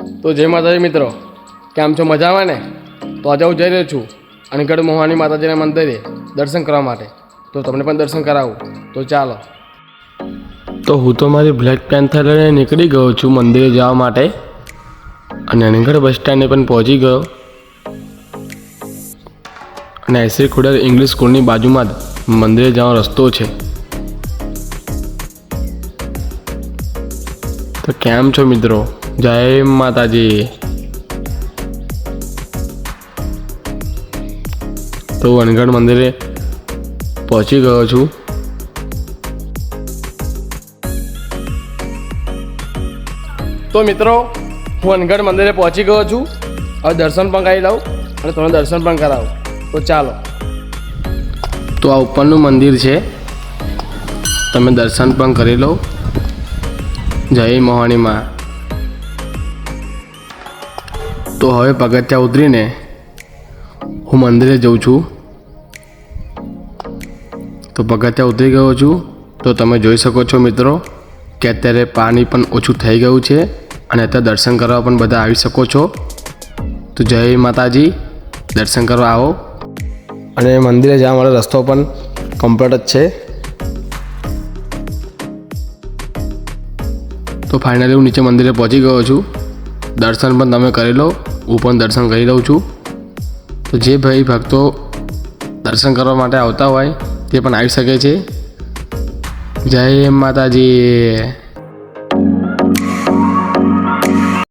તો જય માતાજી મિત્રો, કેમ છો? મજામાં ને? તો આજે હું જઈ રહ્યો છું અનગઢ મોહાણી માતાજીના મંદિરે દર્શન કરવા માટે. તો તમને પણ દર્શન કરાવું, તો ચાલો. તો હું તો મારી બ્લેક પેન્થર લઈને નીકળી ગયો છું મંદિરે જવા માટે અને અનગઢ બસ સ્ટેન્ડે પણ પહોંચી ગયો અને એસી ખોડલ ઇંગ્લિશ સ્કૂલની બાજુમાં જ મંદિરે જવાનો રસ્તો છે. તો કેમ છો મિત્રો? જય માતાજી. તો હું અનગઢ મંદિરે પહોંચી ગયો છું. તો મિત્રો, હું અનગઢ મંદિરે પહોંચી ગયો છું. હવે દર્શન પણ કરી લઉં અને તમને દર્શન પણ કરાવું, તો ચાલો. તો આ ઉપરનું મંદિર છે, તમે દર્શન પણ કરી લો. જય મોહાણીમાં. તો હવે પગથિયાં ઉતરીને હું મંદિરે જઉં છું. તો પગથિયાં ઉતરી ગયો છું. તો તમે જોઈ શકો છો મિત્રો કે અત્યારે પાણી પણ ઓછું થઈ ગયું છે અને અત્યારે દર્શન કરવા પણ બધા આવી શકો છો. તો જય માતાજી, દર્શન કરવા આવો. અને મંદિરે જવા માટે રસ્તો પણ કમ્પ્લીટ જ છે. તો ફાઇનલી હું નીચે મંદિરે પહોંચી ગયો છું. દર્શન પણ તમે કરી લો, હું પણ દર્શન કરી લઉં છું. તો જે ભાઈ ભક્તો દર્શન કરવા માટે આવતા હોય તે પણ આવી શકે છે. જય માતાજી.